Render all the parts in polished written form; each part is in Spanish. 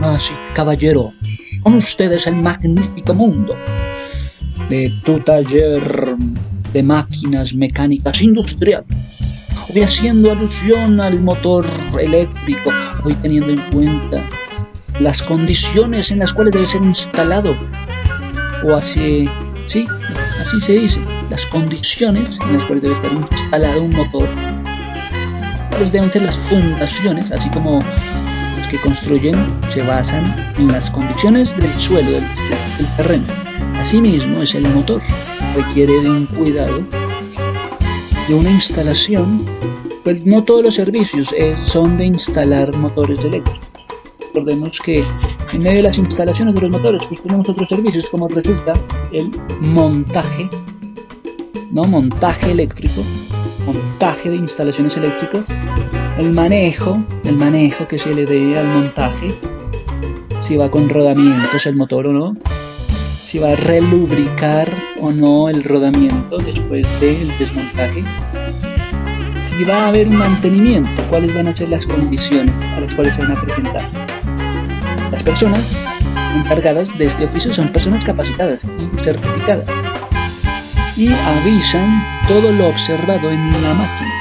Damas y caballeros, con ustedes el magnífico mundo de tu taller de máquinas mecánicas industriales. Hoy haciendo alusión al motor eléctrico, hoy teniendo en cuenta las condiciones en las cuales debe ser instalado, o así, sí, así se dice, las condiciones en las cuales debe estar instalado un motor, cuáles deben ser las fundaciones, así como los que construyen se basan en las condiciones del suelo, del terreno. Asimismo es el motor, requiere de un cuidado, de una instalación. Pues no todos los servicios son de instalar motores eléctricos. Recordemos que en medio de las instalaciones de los motores pues tenemos otros servicios, como resulta el montaje, montaje eléctrico, montaje de instalaciones eléctricas, el manejo que se le dé al montaje, si va con rodamientos el motor o no, si va a relubricar o no el rodamiento después del desmontaje, si va a haber un mantenimiento, cuáles van a ser las condiciones a las cuales se van a presentar. Las personas encargadas de este oficio son personas capacitadas y certificadas y avisan todo lo observado en la máquina.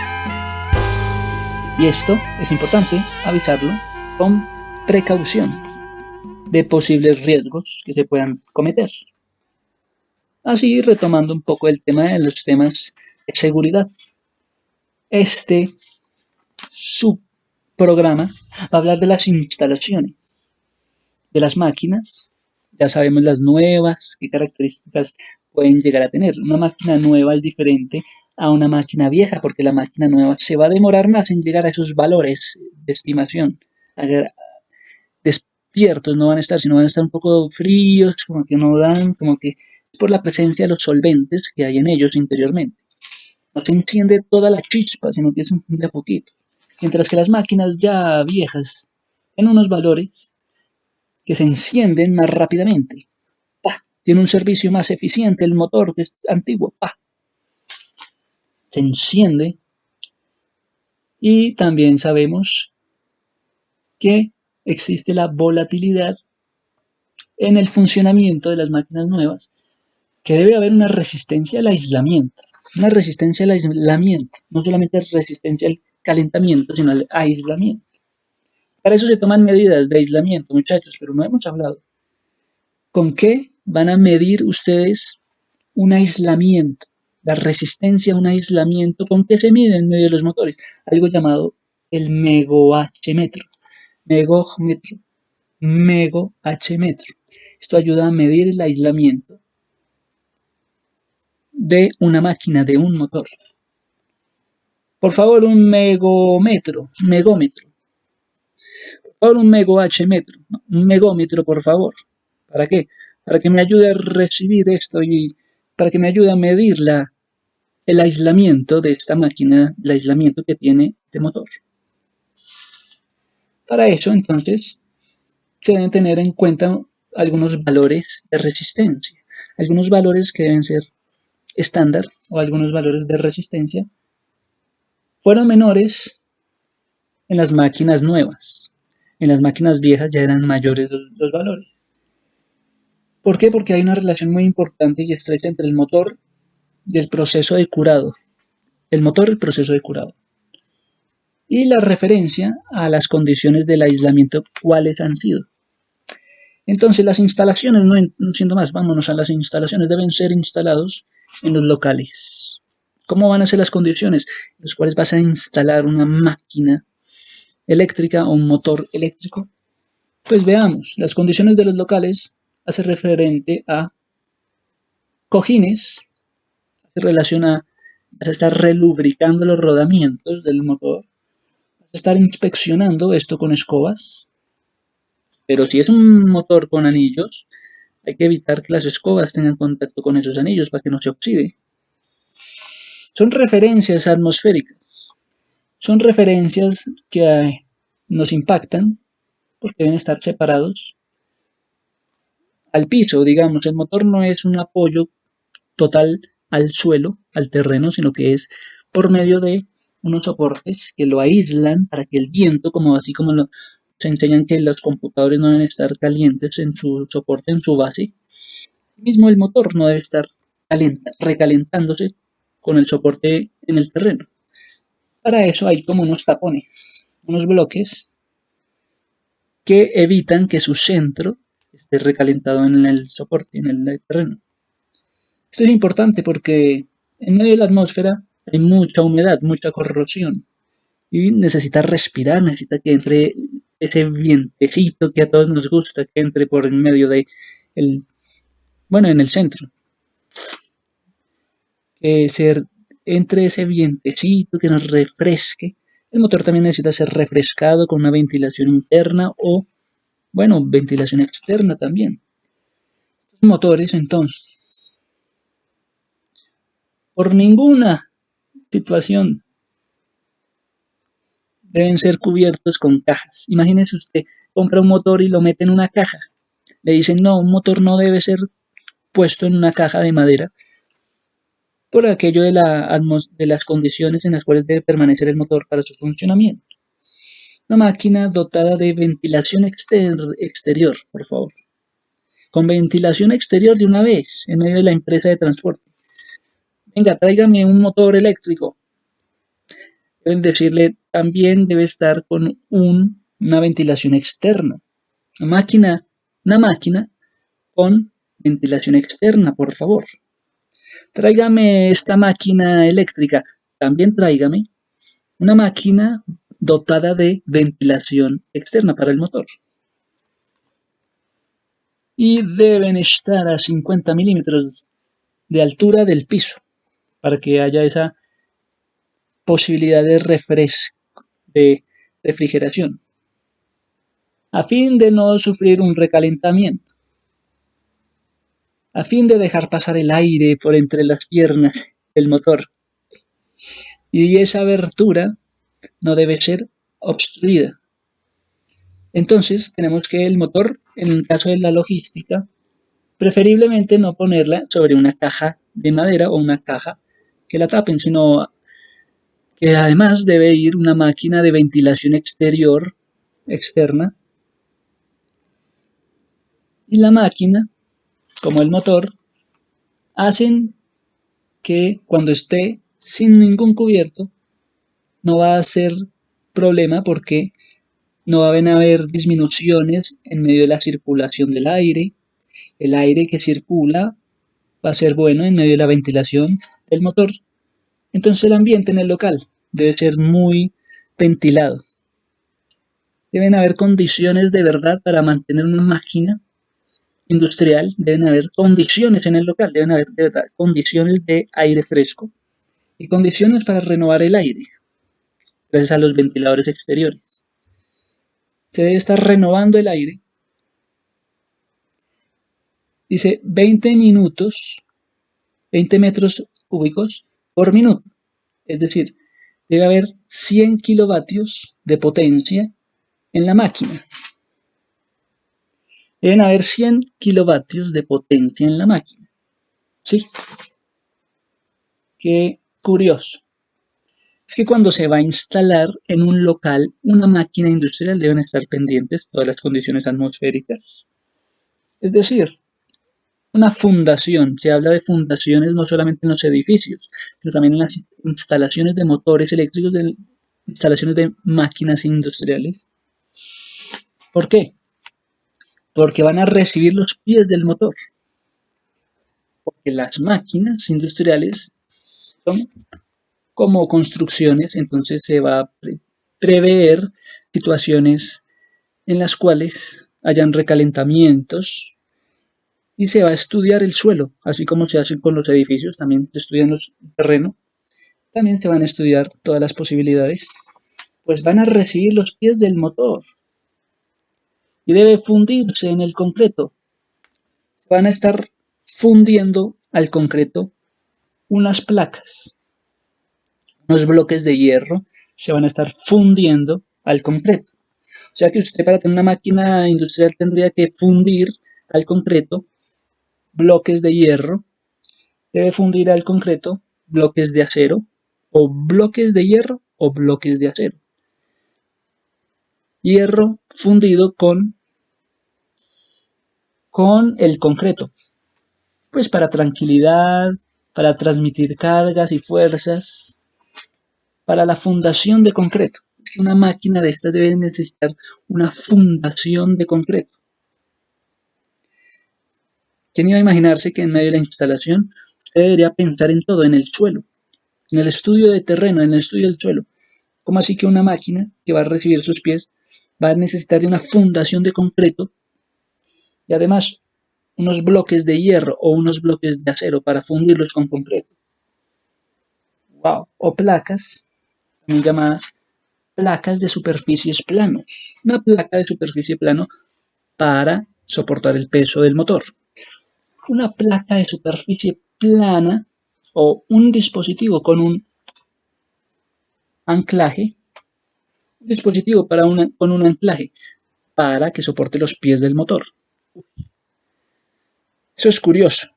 Y esto es importante avisarlo con precaución de posibles riesgos que se puedan cometer. Así, retomando un poco el tema de los temas de seguridad. Este subprograma va a hablar de las instalaciones de las máquinas. Ya sabemos las nuevas, qué características pueden llegar a tener. Una máquina nueva es diferente a una máquina vieja, porque la máquina nueva se va a demorar más en llegar a esos valores de estimación. Despiertos no van a estar, sino van a estar un poco fríos, como que no dan, como que es por la presencia de los solventes que hay en ellos interiormente. No se enciende toda la chispa, sino que es de a poquito. Mientras que las máquinas ya viejas tienen unos valores que se encienden más rápidamente. ¡Pah! Tiene un servicio más eficiente el motor que es antiguo. ¡Pah! Se enciende. Y también sabemos que existe la volatilidad en el funcionamiento de las máquinas nuevas, que debe haber una resistencia al aislamiento. Una resistencia al aislamiento, no solamente resistencia al calentamiento, sino al aislamiento. Para eso se toman medidas de aislamiento, muchachos, pero no hemos hablado. ¿Con qué van a medir ustedes un aislamiento? La resistencia a un aislamiento, ¿con qué se mide en medio de los motores? Algo llamado el megohmetro. Megohmetro. Esto ayuda a medir el aislamiento de una máquina, de un motor. Por favor, un megómetro. Por favor, un megohmetro. Un megómetro, por favor. ¿Para qué? Para que me ayude a recibir esto y para que me ayude a medir el aislamiento de esta máquina, el aislamiento que tiene este motor. Para eso, entonces, se deben tener en cuenta algunos valores de resistencia, algunos valores que deben ser estándar o algunos valores de resistencia fueron menores en las máquinas nuevas. En las máquinas viejas ya eran mayores los valores. ¿Por qué? Porque hay una relación muy importante y estrecha entre el motor y el proceso de curado. El motor y el proceso de curado. Y la referencia a las condiciones del aislamiento, cuáles han sido. Entonces las instalaciones, no siendo más, vámonos a las instalaciones, deben ser instalados en los locales. ¿Cómo van a ser las condiciones en las cuales vas a instalar una máquina eléctrica o un motor eléctrico? Pues veamos, las condiciones de los locales hace referente a cojines, hace relación a vas a estar relubricando los rodamientos del motor, vas a estar inspeccionando esto con escobas, pero si es un motor con anillos, hay que evitar que las escobas tengan contacto con esos anillos para que no se oxide. Son referencias atmosféricas, son referencias que nos impactan porque deben estar separados al piso, digamos. El motor no es un apoyo total al suelo, al terreno, sino que es por medio de unos soportes que lo aíslan para que el viento, así como lo se enseñan que los computadores no deben estar calientes en su soporte, en su base. Mismo el motor no debe estar recalentándose con el soporte en el terreno. Para eso hay como unos tapones, unos bloques que evitan que su centro esté recalentado en el soporte, en el terreno. Esto es importante porque en medio de la atmósfera hay mucha humedad, mucha corrosión y necesita respirar, necesita que entre ese vientecito que a todos nos gusta, que entre por en medio de en el centro, que entre ese vientecito que nos refresque. El motor también necesita ser refrescado con una ventilación interna o, ventilación externa también. Los motores, entonces, por ninguna situación deben ser cubiertos con cajas. Imagínese usted, compra un motor y lo mete en una caja. Le dicen, no, un motor no debe ser puesto en una caja de madera por aquello de las condiciones en las cuales debe permanecer el motor para su funcionamiento. Una máquina dotada de ventilación exterior, por favor. Con ventilación exterior de una vez, en medio de la empresa de transporte. Venga, tráigame un motor eléctrico. Deben decirle, también debe estar con una ventilación externa. Una máquina con ventilación externa, por favor. Tráigame esta máquina eléctrica. También tráigame una máquina dotada de ventilación externa para el motor. Y deben estar a 50 milímetros de altura del piso para que haya esa posibilidad de refrigeración, a fin de no sufrir un recalentamiento, a fin de dejar pasar el aire por entre las piernas del motor. Y esa abertura no debe ser obstruida. Entonces tenemos que el motor, en el caso de la logística, preferiblemente no ponerla sobre una caja de madera o una caja que la tapen, sino que además debe ir una máquina de ventilación externa, y la máquina, como el motor, hacen que cuando esté sin ningún cubierto no va a ser problema porque no van a haber disminuciones en medio de la circulación del aire. El aire que circula va a ser bueno en medio de la ventilación del motor. Entonces el ambiente en el local debe ser muy ventilado. Deben haber condiciones de verdad para mantener una máquina industrial. Deben haber condiciones en el local, deben haber de verdad condiciones de aire fresco y condiciones para renovar el aire gracias a los ventiladores exteriores. Se debe estar renovando el aire. Dice 20 metros cúbicos por minuto. Es decir, debe haber 100 kilovatios de potencia en la máquina. Deben haber 100 kilovatios de potencia en la máquina. ¿Sí? Qué curioso. Es que cuando se va a instalar en un local una máquina industrial deben estar pendientes todas las condiciones atmosféricas. Es decir, una fundación, se habla de fundaciones no solamente en los edificios, sino también en las instalaciones de motores eléctricos, de instalaciones de máquinas industriales. ¿Por qué? Porque van a recibir los pies del motor. Porque las máquinas industriales son como construcciones, entonces se va a prever situaciones en las cuales hayan recalentamientos y se va a estudiar el suelo, así como se hace con los edificios, también se estudian el terreno, también se van a estudiar todas las posibilidades, pues van a recibir los pies del motor y debe fundirse en el concreto. Van a estar fundiendo al concreto unas placas. Unos bloques de hierro se van a estar fundiendo al concreto. O sea que usted para tener una máquina industrial tendría que fundir al concreto bloques de hierro, debe fundir al concreto bloques de acero, o bloques de hierro o bloques de acero. hierro fundido con el concreto, pues para tranquilidad, para transmitir cargas y fuerzas, para la fundación de concreto. Es que una máquina de estas debe necesitar una fundación de concreto. ¿Quién iba a imaginarse que en medio de la instalación usted debería pensar en todo, en el suelo, en el estudio de terreno, en el estudio del suelo? ¿Cómo así que una máquina que va a recibir sus pies va a necesitar de una fundación de concreto y además unos bloques de hierro o unos bloques de acero para fundirlos con concreto? Wow. O placas, también llamadas placas de superficies planos. Una placa de superficie plano para soportar el peso del motor. Una placa de superficie plana o un dispositivo con un anclaje, un dispositivo con un anclaje para que soporte los pies del motor. Eso es curioso,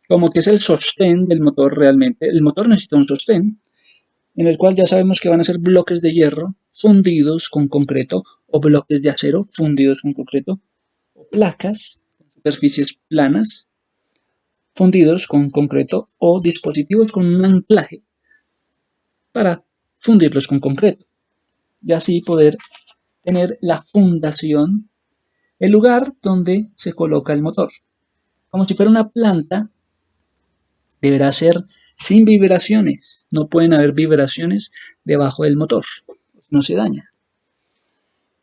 como que es el sostén del motor realmente. El motor necesita un sostén, en el cual ya sabemos que van a ser bloques de hierro fundidos con concreto o bloques de acero fundidos con concreto o placas, superficies planas fundidos con concreto o dispositivos con un anclaje para fundirlos con concreto y así poder tener la fundación, el lugar donde se coloca el motor. Como si fuera una planta, deberá ser sin vibraciones. No pueden haber vibraciones debajo del motor, no se daña.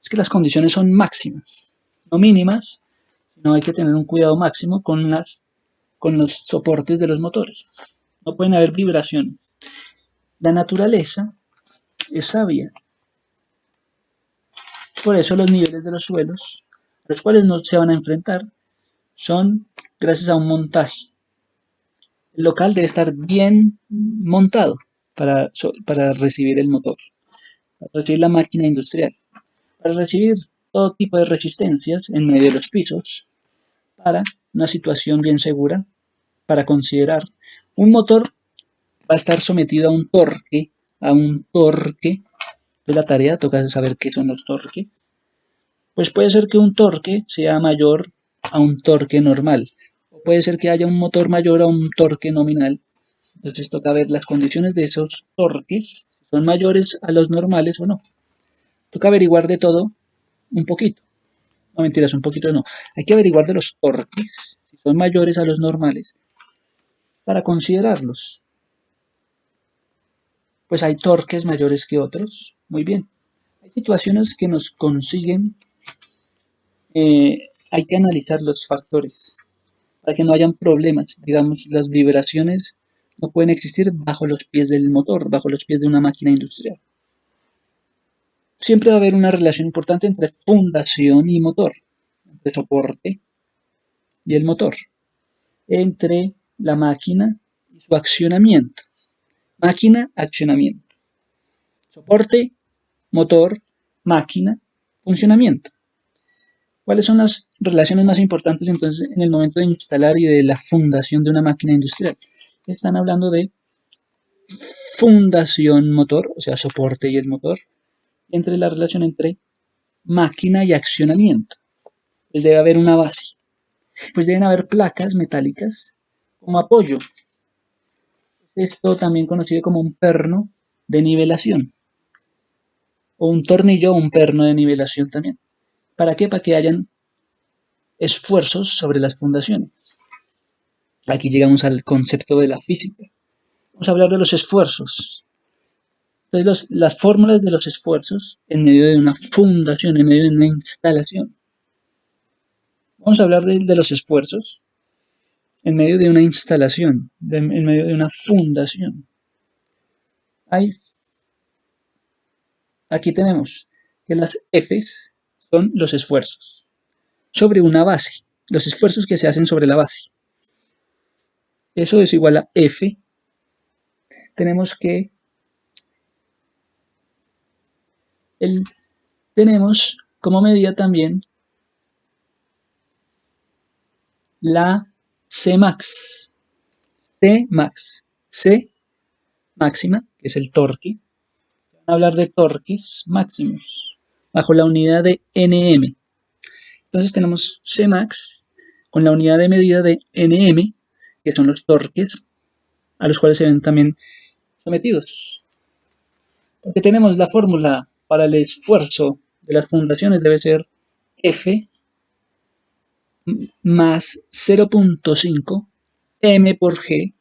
Es que las condiciones son máximas, no mínimas, sino hay que tener un cuidado máximo con los soportes de los motores. No pueden haber vibraciones. La naturaleza es sabia. Por eso los niveles de los suelos, a los cuales no se van a enfrentar, son gracias a un montaje. El local debe estar bien montado para recibir el motor, para recibir la máquina industrial, para recibir todo tipo de resistencias en medio de los pisos, para una situación bien segura, para considerar un motor va a estar sometido a un torque de la tarea, toca saber qué son los torques. Pues puede ser que un torque sea mayor a un torque normal, o puede ser que haya un motor mayor a un torque nominal. Entonces toca ver las condiciones de esos torques, si son mayores a los normales o no. Toca averiguar de todo un poquito. No mentiras, un poquito no. Hay que averiguar de los torques, si son mayores a los normales, para considerarlos. Pues hay torques mayores que otros. Muy bien. Hay situaciones que nos consiguen. Hay que analizar los factores para que no hayan problemas. Digamos, las vibraciones no pueden existir bajo los pies del motor, bajo los pies de una máquina industrial. Siempre va a haber una relación importante entre fundación y motor, entre soporte y el motor, entre la máquina y su accionamiento. Máquina, accionamiento. Soporte, motor, máquina, funcionamiento. ¿Cuáles son las relaciones más importantes entonces en el momento de instalar y de la fundación de una máquina industrial? Están hablando de fundación motor, o sea, soporte y el motor, entre la relación entre máquina y accionamiento. Pues debe haber una base. Pues deben haber placas metálicas como apoyo. Esto también conocido como un perno de nivelación. O un tornillo o un perno de nivelación también. ¿Para qué? Para que hayan esfuerzos sobre las fundaciones. Aquí llegamos al concepto de la física. Vamos a hablar de los esfuerzos. Entonces, las fórmulas de los esfuerzos en medio de una fundación, en medio de una instalación. Vamos a hablar de los esfuerzos en medio de una instalación, en medio de una fundación. Aquí tenemos que las Fs son los esfuerzos sobre una base, los esfuerzos que se hacen sobre la base. Eso es igual a F. Tenemos que tenemos como medida también la Cmax. Cmax. C máxima, que es el torque. Van a hablar de torques máximos. bajo la unidad de Nm. Entonces tenemos Cmax con la unidad de medida de Nm, que son los torques, a los cuales se ven también sometidos. Porque tenemos la fórmula para el esfuerzo de las fundaciones debe ser F más 0.5 M por G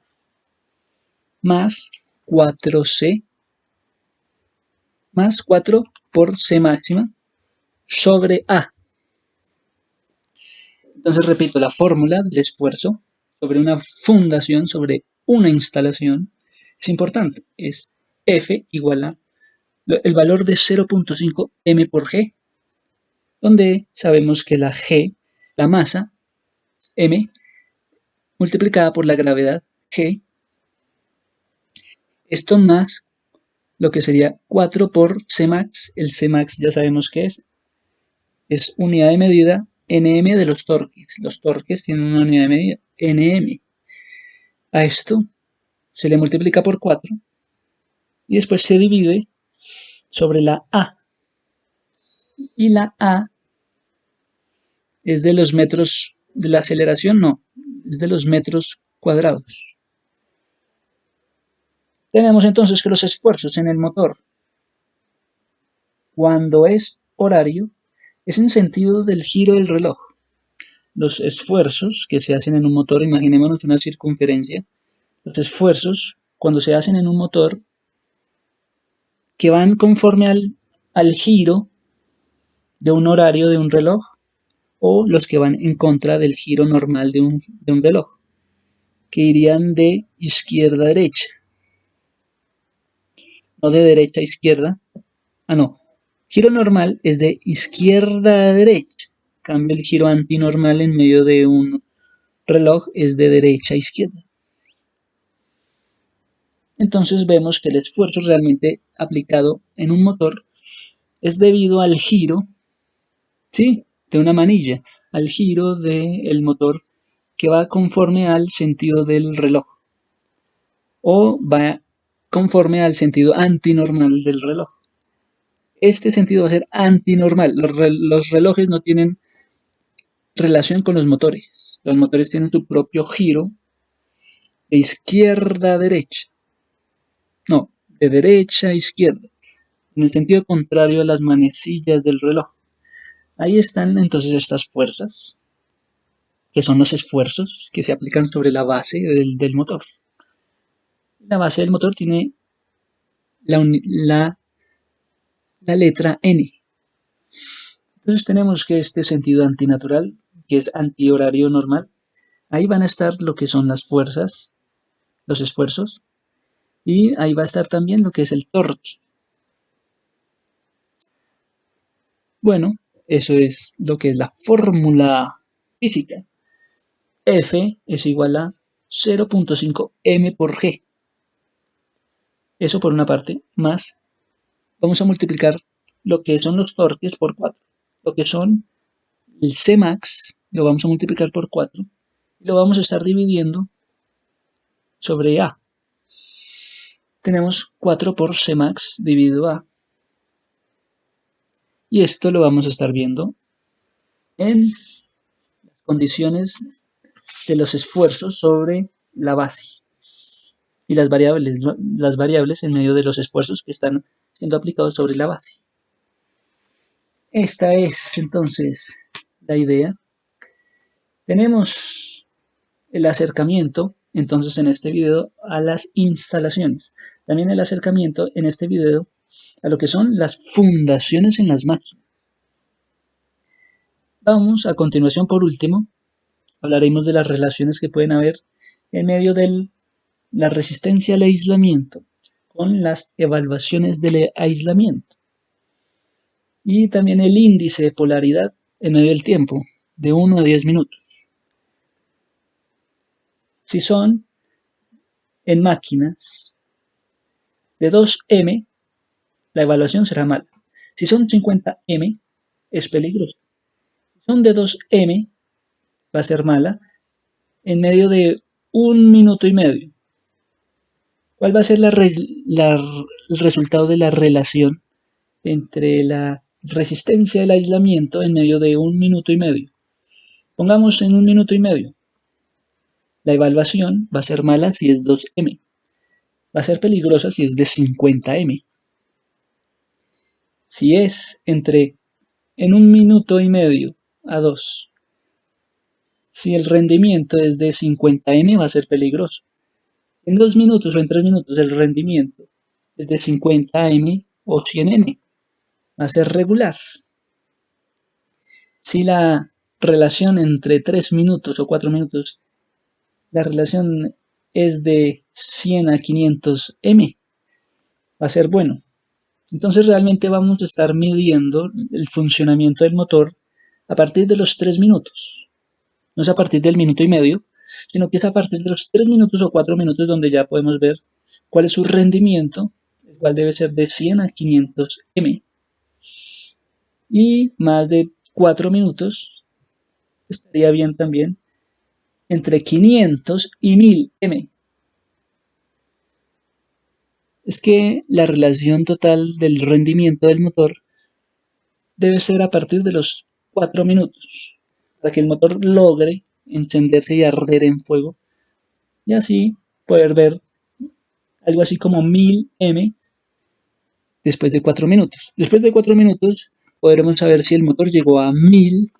más 4C más 4 por C máxima sobre A. Entonces repito, la fórmula del esfuerzo sobre una fundación, sobre una instalación, es importante. Es F igual a el valor de 0.5 M por G, donde sabemos que la G, la masa, M, multiplicada por la gravedad, G, esto más lo que sería 4 por Cmax. El Cmax ya sabemos qué es unidad de medida Nm de los torques. Los torques tienen una unidad de medida Nm. A esto se le multiplica por 4 y después se divide sobre la A. Y la A es de los metros de la aceleración, no, es de los metros cuadrados. Tenemos entonces que los esfuerzos en el motor, cuando es horario, es en sentido del giro del reloj. Los esfuerzos que se hacen en un motor, imaginémonos una circunferencia, los esfuerzos cuando se hacen en un motor que van conforme al giro de un horario de un reloj, o los que van en contra del giro normal de un reloj, que irían de izquierda a derecha, no de derecha a izquierda. No, giro normal es de izquierda a derecha, en cambio el giro antinormal en medio de un reloj es de derecha a izquierda. Entonces vemos que el esfuerzo realmente aplicado en un motor es debido al giro, ¿sí?, de una manilla, al giro del motor que va conforme al sentido del reloj o va conforme al sentido antinormal del reloj. Este sentido va a ser antinormal. Los relojes no tienen relación con los motores. Los motores tienen su propio giro de izquierda a derecha. No, de derecha a izquierda, en el sentido contrario a las manecillas del reloj. Ahí están entonces estas fuerzas, que son los esfuerzos que se aplican sobre la base del motor. La base del motor tiene la letra N. Entonces tenemos que este sentido antinatural, que es antihorario normal, ahí van a estar lo que son las fuerzas, los esfuerzos, y ahí va a estar también lo que es el torque. Bueno, eso es lo que es la fórmula física. F es igual a 0.5 M por G. Eso por una parte, más vamos a multiplicar lo que son los torques por 4. Lo que son el Cmax lo vamos a multiplicar por 4 y lo vamos a estar dividiendo sobre A. Tenemos 4 por Cmax dividido A. Y esto lo vamos a estar viendo en las condiciones de los esfuerzos sobre la base y las variables en medio de los esfuerzos que están siendo aplicados sobre la base. Esta es entonces la idea. Tenemos el acercamiento entonces en este video a las instalaciones. También el acercamiento en este video a lo que son las fundaciones en las máquinas. Vamos a continuación, por último, hablaremos de las relaciones que pueden haber en medio de la resistencia al aislamiento con las evaluaciones del aislamiento. Y también el índice de polaridad en medio del tiempo, de 1 a 10 minutos. Si son en máquinas de 2M, la evaluación será mala. Si son 50M, es peligroso. Si son de 2M, va a ser mala en medio de 1 minuto y medio. ¿Cuál va a ser el resultado de la relación entre la resistencia del aislamiento en medio de 1 minuto y medio. Pongamos en 1 minuto y medio. La evaluación va a ser mala si es 2M. Va a ser peligrosa si es de 50M. Si es en 1 minuto y medio a 2, si el rendimiento es de 50M va a ser peligroso. En 2 minutos o en 3 minutos el rendimiento es de 50M o 100M. Va a ser regular. Si la relación entre 3 minutos o 4 minutos, la relación es de 100 a 500M, va a ser bueno. Entonces realmente vamos a estar midiendo el funcionamiento del motor a partir de los 3 minutos. No es a partir del minuto y medio, sino que es a partir de los 3 minutos o 4 minutos donde ya podemos ver cuál es su rendimiento, el cual debe ser de 100 a 500M. Y más de 4 minutos estaría bien también entre 500 y 1000M. Es que la relación total del rendimiento del motor debe ser a partir de los 4 minutos, para que el motor logre encenderse y arder en fuego, y así poder ver algo así como 1000M después de 4 minutos. Después de 4 minutos podremos saber si el motor llegó a 1000M.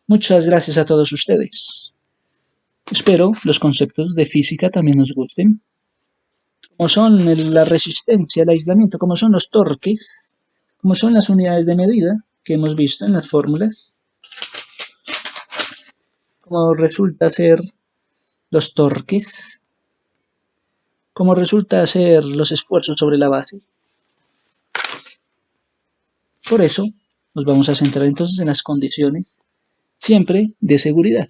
Muchas gracias a todos ustedes. Espero los conceptos de física también nos gusten, como son la resistencia, el aislamiento, como son los torques, como son las unidades de medida que hemos visto en las fórmulas, como resulta ser los torques, como resulta ser los esfuerzos sobre la base. Por eso nos vamos a centrar entonces en las condiciones siempre de seguridad.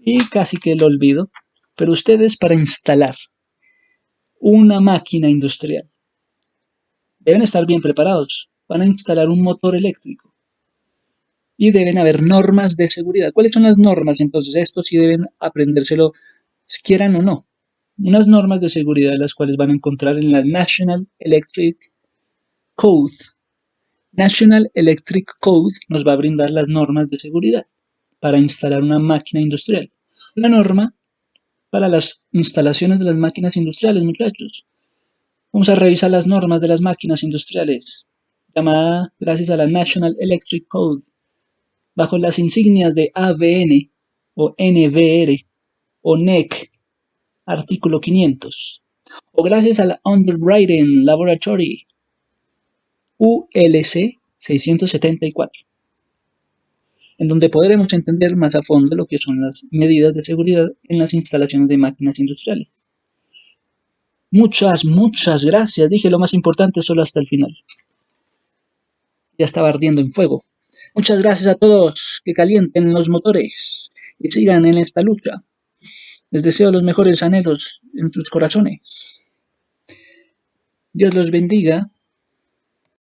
Y casi que lo olvido, pero ustedes para instalar una máquina industrial deben estar bien preparados. Van a instalar un motor eléctrico y deben haber normas de seguridad. ¿Cuáles son las normas? Entonces, esto sí deben aprendérselo, si quieran o no. Unas normas de seguridad las cuales van a encontrar en la National Electric Code. National Electric Code nos va a brindar las normas de seguridad para instalar una máquina industrial. Una norma para las instalaciones de las máquinas industriales, muchachos. Vamos a revisar las normas de las máquinas industriales, llamada gracias a la National Electric Code, bajo las insignias de ABN o NBR o NEC, artículo 500, o gracias a la Underwriting Laboratory, ULC 674, en donde podremos entender más a fondo lo que son las medidas de seguridad en las instalaciones de máquinas industriales. Muchas gracias. Dije lo más importante solo hasta el final. Ya estaba ardiendo en fuego. Muchas gracias a todos. Que calienten los motores y sigan en esta lucha. Les deseo los mejores anhelos en sus corazones. Dios los bendiga.